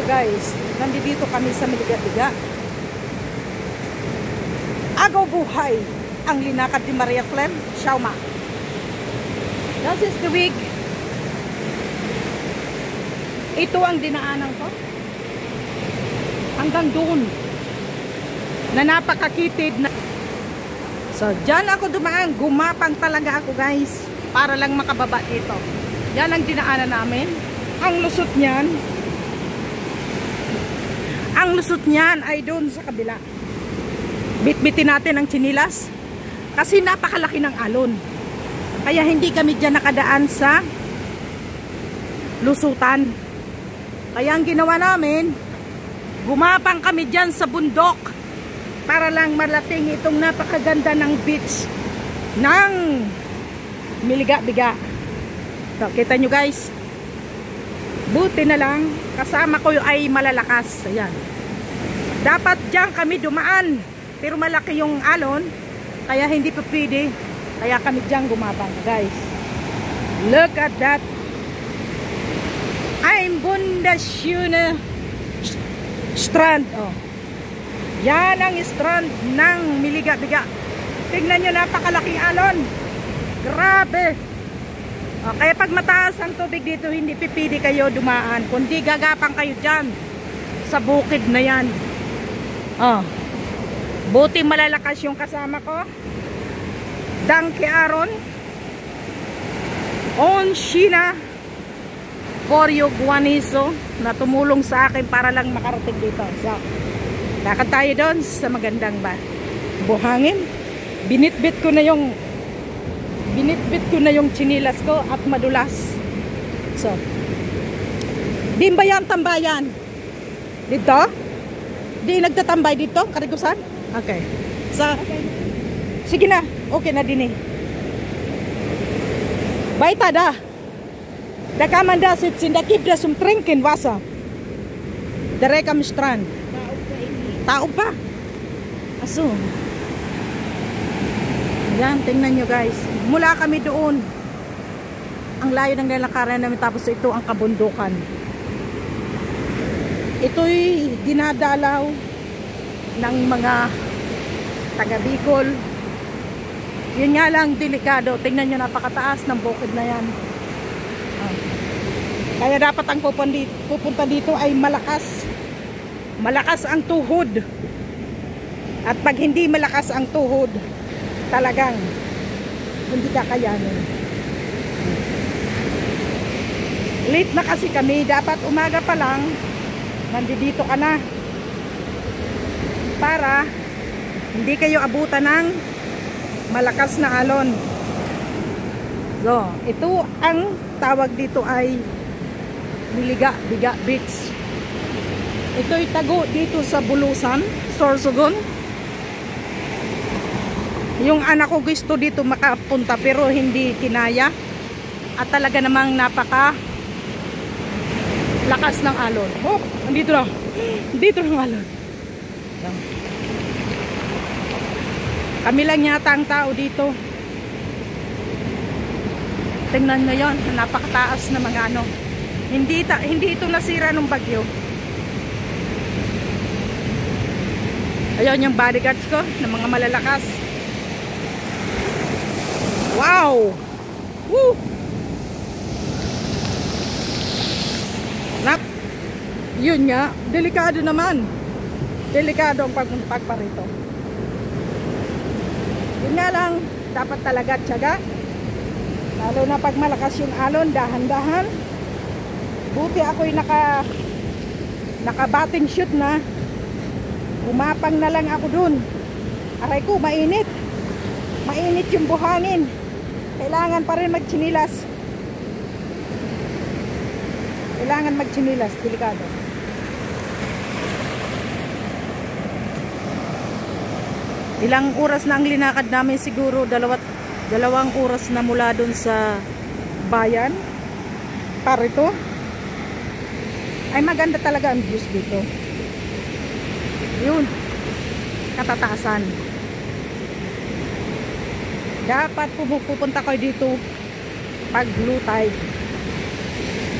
guys, nandito kami sa Miliga-Biga. Agaw buhay ang linakad ni Maria Clem Shauma. This is the week. Ito ang dinaanan ko. Hanggang doon. Na napakakitid na. So, dyan ako dumaan. Gumapang talaga ako guys. Para lang makababa dito. Yan ang dinaanan namin. Ang lusot niyan ay doon sa kabila. Bitbitin natin ang tsinilas kasi napakalaki ng alon. Kaya hindi kami dyan nakadaan sa lusutan. Kaya ang ginawa namin, gumapang kami dyan sa bundok para lang malating itong napakaganda ng beach ng Miliga-Biga. So, kita nyo guys, buti na lang kasama ko ay malalakas. Ayan. Dapat dyan kami dumaan, pero malaki yung alon, kaya hindi pa pwede. Kaya kami dyan gumabang guys. Look at that. I'm Bundesschöne Strand. Oh. Yan ang strand ng Miliga-Biga. Tingnan nyo, napakalaking alon. Grabe. Oh, kaya pag mataas ang tubig dito, hindi pipili kayo dumaan, kundi gagapang kayo dyan sa bukid na yan. Oh. Buti malalakas yung kasama ko. Danke Aaron. On Sheena for you Guaniso na tumulong sa akin para lang makarating dito. So, lakad tayo doon sa magandang buhangin. Binitbit ko na yung tsinilas ko at madulas. So, din ba yan tambayan? Dito? Di nagtatambay dito? Karigusan? Okay. So, sige na. Okay na din eh. Baita da. Da kan man da sitzen, da gibt es zum Trinken Wasser. Direkt am Strand. Tao pa. Aso. Yan, tingnan nyo guys. Mula kami doon. Ang layo ng nilakaran namin, tapos ito ang kabundukan. Ito'y dinadalaw ng mga taga Bicol. Yun nga lang, delikado. Tingnan nyo, napakataas ng bukid na yan. Kaya dapat ang pupunta dito ay malakas. Malakas ang tuhod. At pag hindi malakas ang tuhod, talagang hindi kakayanin. Late na kasi kami. Dapat umaga pa lang nandito ka na para hindi kayo abutan ng malakas na alon. So, ito ang tawag dito ay Miliga-Biga Beach. Ito'y tago dito sa Bulusan, Sorsogon. Yung anak ko gusto dito makapunta pero hindi kinaya. At talaga namang napaka lakas ng alon. Oh, andito na. Dito ng alon. So, kami lang yata ang tao dito. Tingnan nyo yun, napakataas na mga ano. Hindi ito nasira ng bagyo. Ayun yung bodyguards ko ng mga malalakas. Wow! Woo! Yun nga, delikado naman. Delikado ang pagpuntak pa rito. Yun nga lang, dapat talaga tiyaga. Lalo na pag malakas yung alon, dahan-dahan. Buti ako'y naka-batting shoot na. Umapang na lang ako dun. Aray ko, mainit. Mainit yung buhangin. Kailangan pa rin magtsinilas. Kailangan magtsinilas, delikado. Ilang oras na ang linakad namin, siguro dalawang oras na mula dun sa bayan. Parito. Ay maganda talaga ang views dito. Yun. Katataasan. Dapat pupunta kayo dito pag blue tide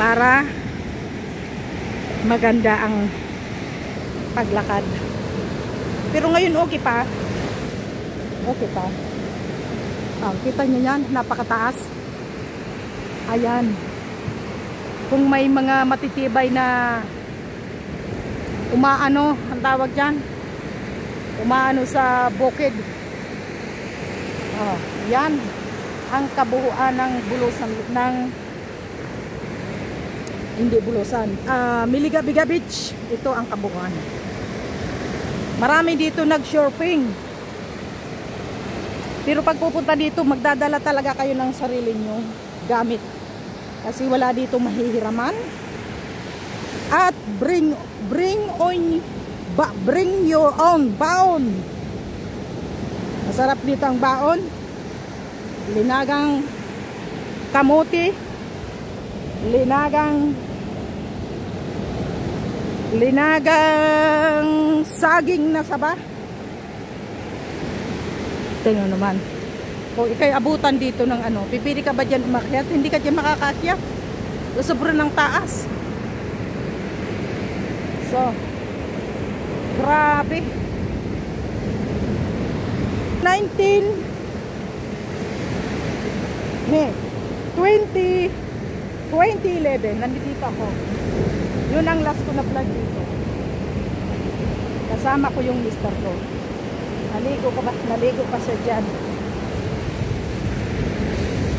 para maganda ang paglakad. Pero ngayon okay pa. Okay pa. Kita nyo yan, napakataas. Ayan. Kung may mga matitibay na umaano, ang tawag dyan, umaano sa bukid. Yan ang kabuuan ng Bulusan, ng hindi Bulusan, Miligabiga Beach. Ito ang kabuuan. Marami dito nag-shopping. Pero pag pupunta dito, magdadala talaga kayo ng sarili nyo gamit. Kasi wala dito mahihiraman. At bring your own baon. Masarap dito ang baon. Linagang kamuti, linagang saging na saba. Tingnan naman. Kung ikay abutan dito ng ano, pipili ka ba dyan umakyat? Hindi ka dyan makakakyat. Sobrang ng taas. So, grabe. 2011, nandito ako. Yun ang last ko na vlog dito. Kasama ko yung mister ko. Naligo pa siya dyan.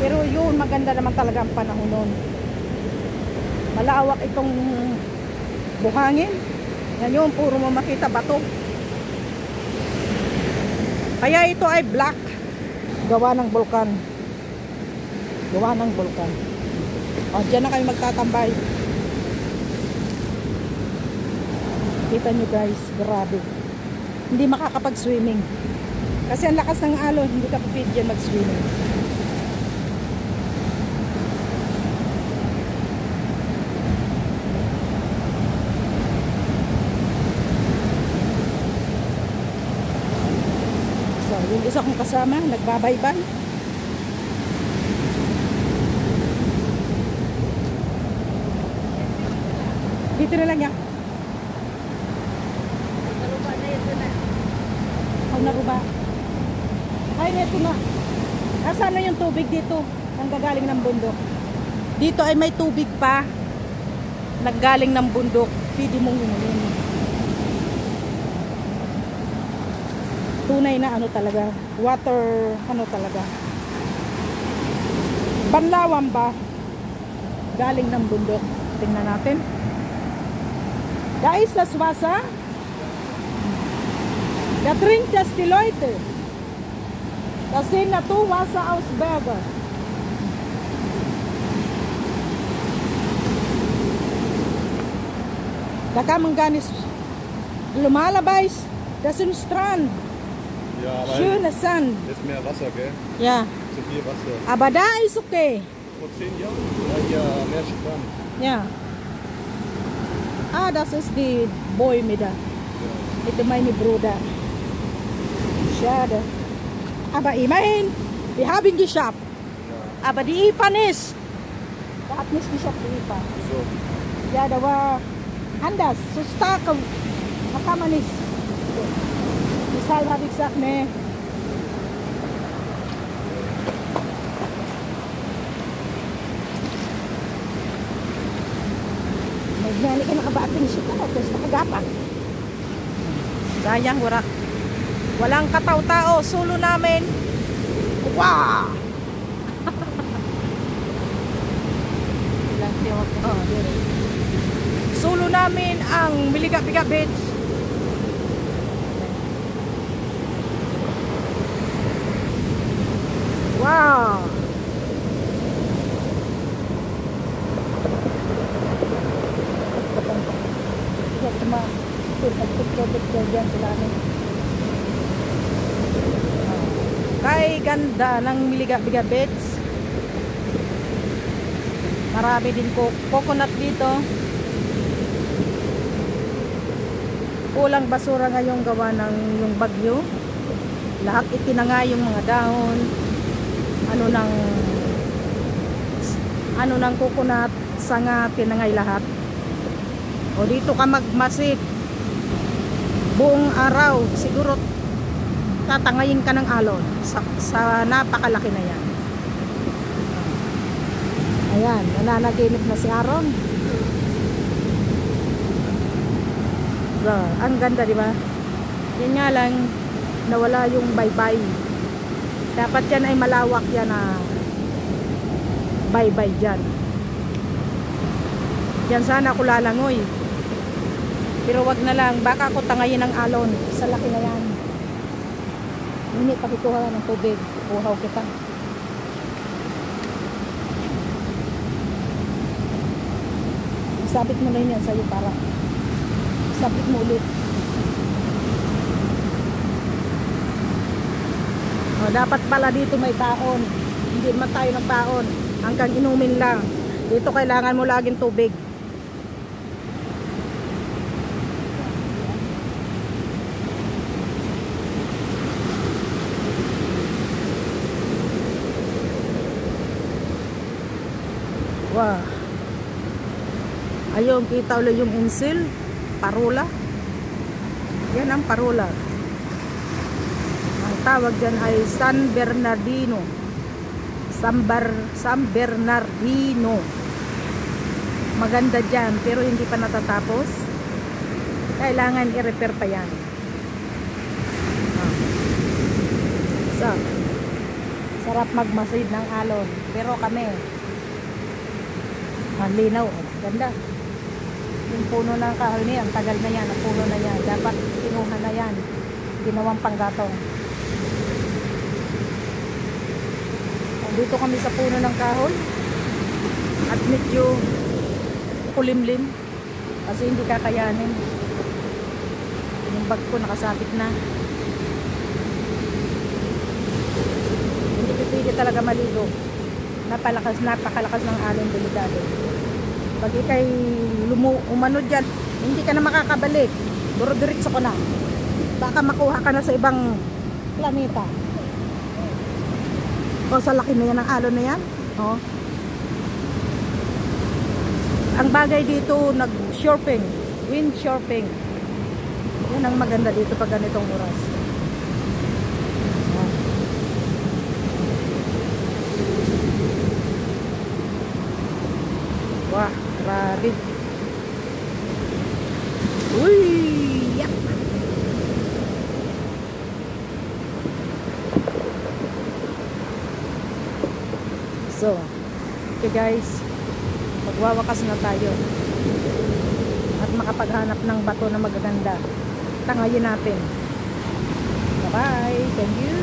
Pero yun, maganda naman talaga ang panahon nun. Malawak itong buhangin. Yan yun, puro mo makita bato. Kaya ito ay black. Gawa ng bulkan. Gawa ng bulkan. Diyan na kayo magtatambay. Kita nyo guys, grabe. Hindi makakapag-swimming. Kasi ang lakas ng alon, hindi ka pwede dyan mag-swimming. So, yung isa kong kasama, nagbabaybay. Dito na lang yan. Naruba. Ay, neto na. Asan na yung tubig dito? Ang gagaling ng bundok. Dito ay may tubig pa. Naggaling ng bundok. Pwede mong inumin. Tunay na ano talaga. Water, ano talaga. Banlawan ba? Galing ng bundok. Tingnan natin. Guys, das Wasser. Der trinkt das die Leute. Das sind Naturwasser aus Bergen. Da kann man gar nicht lumalabais. Das ist ein Strand. Ja, aber schönes Sand. Ist mehr Wasser, gell? Ja. Zu viel Wasser. Aber da ist okay. Vor 10 Jahren war ja mehr Strand. Ja. Das ist die Bäume da. Ito meine Bruder. Schade. Aber immerhin, wir haben geschafft. Ja. Aber die IPA nicht. Da hat nicht geschafft, die IPA. So. Ja, da war anders. So stark. Da kann man nicht. Deshalb habe ich gesagt, nee. Nagyani ka nakabating siya ka. Tapos nakagapak. Sayang, walang kataw-tao. Solo namin. Wow! Solo namin ang Miligabiga Beach. Wow! Kay ganda ng Miligabiga Beach. Marami din coconut dito. Kulang basura ngayong gawa ng yung bagyo. Lahat itinangay yung mga dahon. Ano ng coconut, sanga, tinangay lahat. O dito ka magmasid buong araw, siguro tatangayin ka ng alon sa napakalaki na yan. Ayan, nananaginip na si Aaron. So, ang ganda, di ba? Yan nga lang, nawala yung baybay. Dapat yan ay malawak yan na baybay dyan. Yan sana ako lalangoy. Pero wag na lang, baka ako tangayin ng alon sa laki na yan. Hindi pakikuha ng tubig, uhaw kita. Sabit mo na yun yan sa'yo para sabit mo ulit. O, dapat pala dito may taon. Hindi naman tayo ng taon. Hanggang inumin lang. Dito kailangan mo laging tubig. Wow. Ayun, kita ulit yung insil. Parola. Yan ang parola. Ang tawag dyan ay San Bernardino. San Bernardino. Maganda dyan, pero hindi pa natatapos. Kailangan i-repair pa yan. So, sarap magmasid ng alon. Pero kami, ang linaw. Ganda. Yung puno ng kahoy niya, ang tagal na yan, ang puno na yan. Dapat kinuha na yan. Ginawang panggatong. Dito kami sa puno ng kahoy. At medyo kulimlim. Kasi hindi kakayanin. Yung bag ko nakasabit na. Hindi pipili talaga maligo. Napakalakas ng alon, delikado. Pag ikay umano dyan, hindi ka na makakabalik. Duro-diritso ko na. Baka makuha ka na sa ibang planeta. O, sa laki na yan ang alon na yan. O. Ang bagay dito, nag-surfing. Windsurfing. Yan ang maganda dito pag ganitong oras. O. Wah, grabe. Uy, yak. So, okay guys, magwawakas na tayo at makapaghanap ng bato na magaganda. Tangayin natin. Bye bye, thank you.